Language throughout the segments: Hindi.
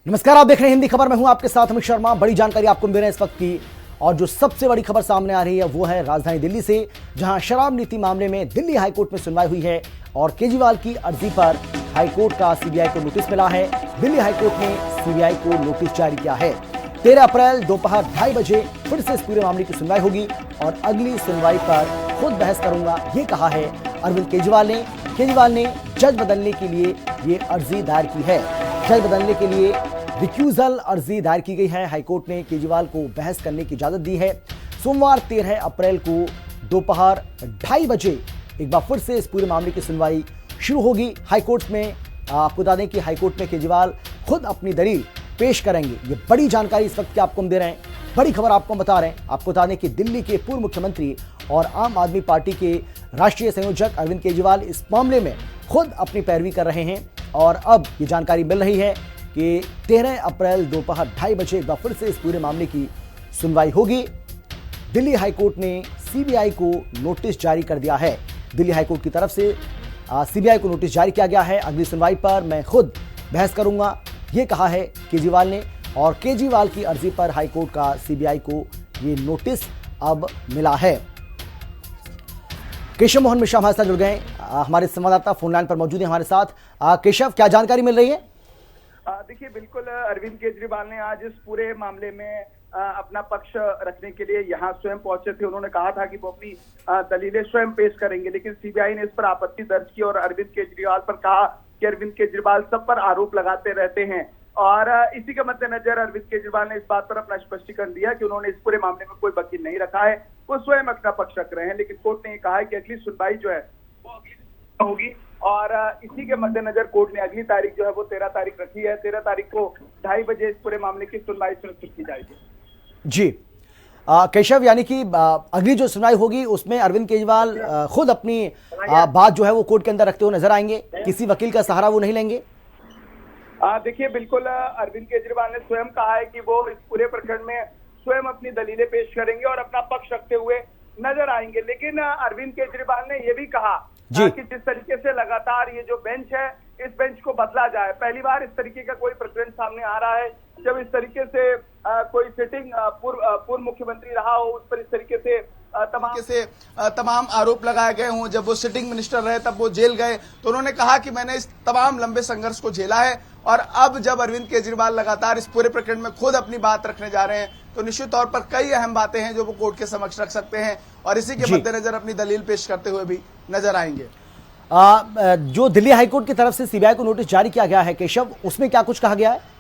नमस्कार, आप देख रहे हैं हिंदी खबर। मैं हूं आपके साथ अमित शर्मा। बड़ी जानकारी आपको मिल रही है इस वक्त की, और जो सबसे बड़ी खबर सामने आ रही है वो है राजधानी दिल्ली से, जहां शराब नीति मामले में दिल्ली हाईकोर्ट में सुनवाई हुई है और केजरीवाल की अर्जी पर हाईकोर्ट का सीबीआई को नोटिस मिला है। दिल्ली हाईकोर्ट ने सीबीआई को नोटिस जारी किया है। 13 अप्रैल दोपहर 2:30 बजे फिर से इस पूरे मामले की सुनवाई होगी और अगली सुनवाई पर खुद बहस करूंगा, ये कहा है अरविंद केजरीवाल ने। केजरीवाल ने जज बदलने के लिए ये अर्जी दायर की है। जज बदलने के लिए रिक्यूजल अर्जी दायर की गई है। हाईकोर्ट ने केजरीवाल को बहस करने की इजाजत दी है। सोमवार 13 अप्रैल को दोपहर 2:30 बजे एक बार फिर से इस पूरे मामले की सुनवाई शुरू होगी हाईकोर्ट में। आपको बता दें कि हाईकोर्ट में केजरीवाल खुद अपनी दलील पेश करेंगे। ये बड़ी जानकारी इस वक्त की आपको हम दे रहे हैं, बड़ी खबर आपको बता रहे हैं। आपको बता दें कि दिल्ली के पूर्व मुख्यमंत्री और आम आदमी पार्टी के राष्ट्रीय संयोजक अरविंद केजरीवाल इस मामले में खुद अपनी पैरवी कर रहे हैं और अब ये जानकारी मिल रही है कि 13 अप्रैल दोपहर 2:30 बजे एक बार फिर से इस पूरे मामले की सुनवाई होगी। दिल्ली हाईकोर्ट ने सीबीआई को नोटिस जारी कर दिया है। दिल्ली हाईकोर्ट की तरफ से सीबीआई को नोटिस जारी किया गया है। अगली सुनवाई पर मैं खुद बहस करूंगा, ये कहा है केजरीवाल ने। और केजरीवाल की अर्जी पर हाईकोर्ट का सीबीआई को ये नोटिस अब मिला है। केशव मोहन मिश्रा हमारे साथ जुड़ गए, हमारे संवाददाता फोन लाइन पर मौजूद है हमारे साथ। केशव, क्या जानकारी मिल रही है? देखिए, बिल्कुल अरविंद केजरीवाल ने आज इस पूरे मामले में अपना पक्ष रखने के लिए यहाँ स्वयं पहुंचे थे। उन्होंने कहा था कि वो अपनी दलीलें स्वयं पेश करेंगे, लेकिन सीबीआई ने इस पर आपत्ति दर्ज की और अरविंद केजरीवाल पर कहा कि अरविंद केजरीवाल सब पर आरोप लगाते रहते हैं। और इसी के मद्देनजर अरविंद केजरीवाल ने इस बात पर अपना स्पष्टीकरण दिया कि उन्होंने इस पूरे मामले में कोई वकील नहीं रखा है, वो स्वयं अपना पक्ष रख रहे हैं। लेकिन कोर्ट ने ये कहा है कि अगली सुनवाई जो है वो अगली होगी और इसी के मद्देनजर कोर्ट ने अगली तारीख जो है वो 13 तारीख रखी है। 13 तारीख को 2:30 बजे इस पूरे मामले की सुनवाई सुनिश्चित की जाएगी। जी केशव, यानी कि अगली जो सुनवाई होगी उसमें अरविंद केजरीवाल खुद अपनी बात जो है वो कोर्ट के अंदर रखते हुए नजर आएंगे, किसी वकील का सहारा वो नहीं लेंगे। देखिए, बिल्कुल अरविंद केजरीवाल ने स्वयं कहा है कि वो इस पूरे प्रकरण में स्वयं अपनी दलीलें पेश करेंगे और अपना पक्ष रखते हुए नजर आएंगे। लेकिन अरविंद केजरीवाल ने यह भी कहा कि जिस तरीके से लगातार ये जो बेंच है, इस बेंच को बदला जाए। पहली बार इस तरीके का कोई प्रकरण सामने आ रहा है जब इस तरीके से कोई सिटिंग पूर्व मुख्यमंत्री रहा हो, उस पर इस तरीके से तमाम आरोप लगाए गए हों। जब वो सिटिंग मिनिस्टर रहे तब वो जेल गए, तो उन्होंने कहा कि मैंने इस तमाम लंबे संघर्ष को झेला है। और अब जब अरविंद केजरीवाल लगातार इस पूरे प्रकरण में खुद अपनी बात रखने जा रहे हैं, तो निश्चित तौर पर कई अहम बातें हैं जो वो कोर्ट के समक्ष रख सकते हैं और इसी के मद्देनजर अपनी दलील पेश करते हुए भी नजर आएंगे। जो दिल्ली हाईकोर्ट की तरफ से सीबीआई को नोटिस जारी किया गया है केशव, उसमें क्या कुछ कहा गया है?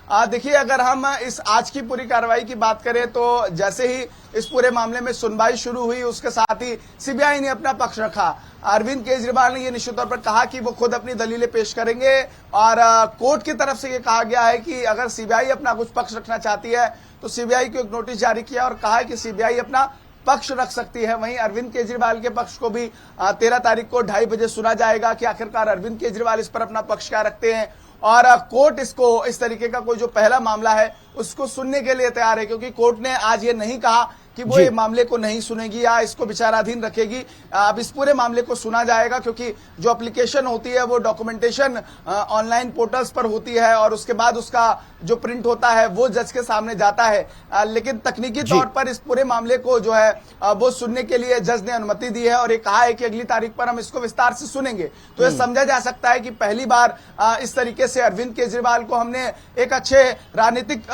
देखिए, अगर हम इस आज की पूरी कार्रवाई की बात करें तो जैसे ही इस पूरे मामले में सुनवाई शुरू हुई, उसके साथ ही सीबीआई ने अपना पक्ष रखा। अरविंद केजरीवाल ने यह निश्चित तौर पर कहा कि वो खुद अपनी दलीलें पेश करेंगे और कोर्ट की तरफ से ये कहा गया है कि अगर सीबीआई अपना कुछ पक्ष रखना चाहती है तो सीबीआई को एक नोटिस जारी किया और कहा है कि सीबीआई अपना पक्ष रख सकती है। वहीं अरविंद केजरीवाल के पक्ष को भी 13 तारीख को 2:30 बजे सुना जाएगा कि आखिरकार अरविंद केजरीवाल इस पर अपना पक्ष क्या रखते हैं। और कोर्ट इसको इस तरीके का कोई जो पहला मामला है उसको सुनने के लिए तैयार है, क्योंकि कोर्ट ने आज ये नहीं कहा कि वो ये मामले को नहीं सुनेगी या इसको विचाराधीन रखेगी। अब इस पूरे मामले को सुना जाएगा, क्योंकि जो एप्लीकेशन होती है वो डॉक्यूमेंटेशन ऑनलाइन पोर्टल्स पर होती है और उसके बाद उसका जो प्रिंट होता है वो जज के सामने जाता है। लेकिन तकनीकी तौर पर इस पूरे मामले को जो है वो सुनने के लिए जज ने अनुमति दी है और ये कहा है कि अगली तारीख पर हम इसको विस्तार से सुनेंगे। तो ये समझा जा सकता है कि पहली बार इस तरीके से अरविंद केजरीवाल को हमने एक अच्छे राजनीतिक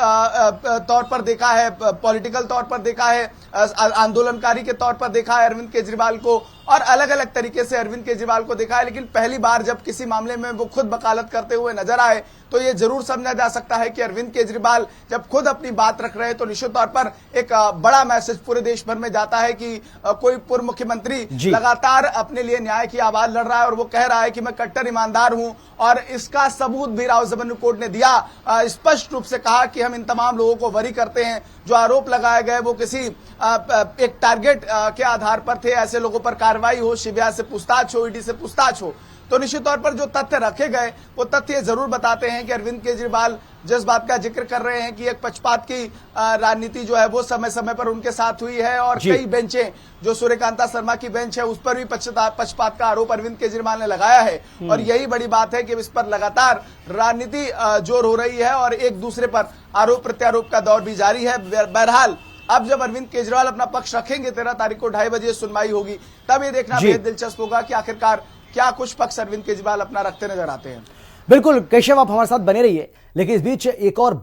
तौर पर देखा है, पॉलिटिकल तौर पर देखा है, आंदोलनकारी के तौर पर देखा है अरविंद केजरीवाल को, और अलग अलग तरीके से अरविंद केजरीवाल को देखा है। लेकिन पहली बार जब किसी मामले में वो खुद वकालत करते हुए नजर आए तो ये जरूर समझा जा सकता है कि अरविंद केजरीवाल जब खुद अपनी बात रख रहे हैं तो निश्चित तौर पर एक बड़ा मैसेज पूरे देश भर में जाता है कि कोई पूर्व मुख्यमंत्री लगातार अपने लिए न्याय की आवाज लड़ रहा है और वो कह रहा है कि मैं कट्टर ईमानदार हूं। और इसका सबूत भी राव रेवेन्यू कोर्ट ने दिया, स्पष्ट रूप से कहा कि हम इन तमाम लोगों को वरी करते हैं। जो आरोप लगाए गए वो किसी एक टारगेट के आधार पर थे, ऐसे लोगों पर कार्रवाई हो, सीबीआई से पूछताछ हो, ईडी से पूछताछ हो। तो निश्चित तौर पर जो तथ्य रखे गए वो तथ्य जरूर बताते हैं कि अरविंद केजरीवाल जिस बात का जिक्र कर रहे हैं कि एक पक्षपात की राजनीति जो है वो समय समय पर उनके साथ हुई है और कई बेंचें जो सूर्यकांता शर्मा की बेंच है उस पर भी पक्षपात का आरोप अरविंद केजरीवाल ने लगाया है। और यही बड़ी बात है कि इस पर लगातार राजनीति जोर हो रही है और एक दूसरे पर आरोप प्रत्यारोप का दौर भी जारी है। बहरहाल अब जब अरविंद केजरीवाल अपना पक्ष रखेंगे 13 तारीख को 2:30 बजे सुनवाई होगी, तब ये देखना बेहद दिलचस्प होगा कि आखिरकार क्या कुछ पक्ष अरविंद केजरीवाल अपना रखते नजर आते हैं। बिल्कुल केशव, आप हमारे साथ बने रहिए। लेकिन इस बीच एक और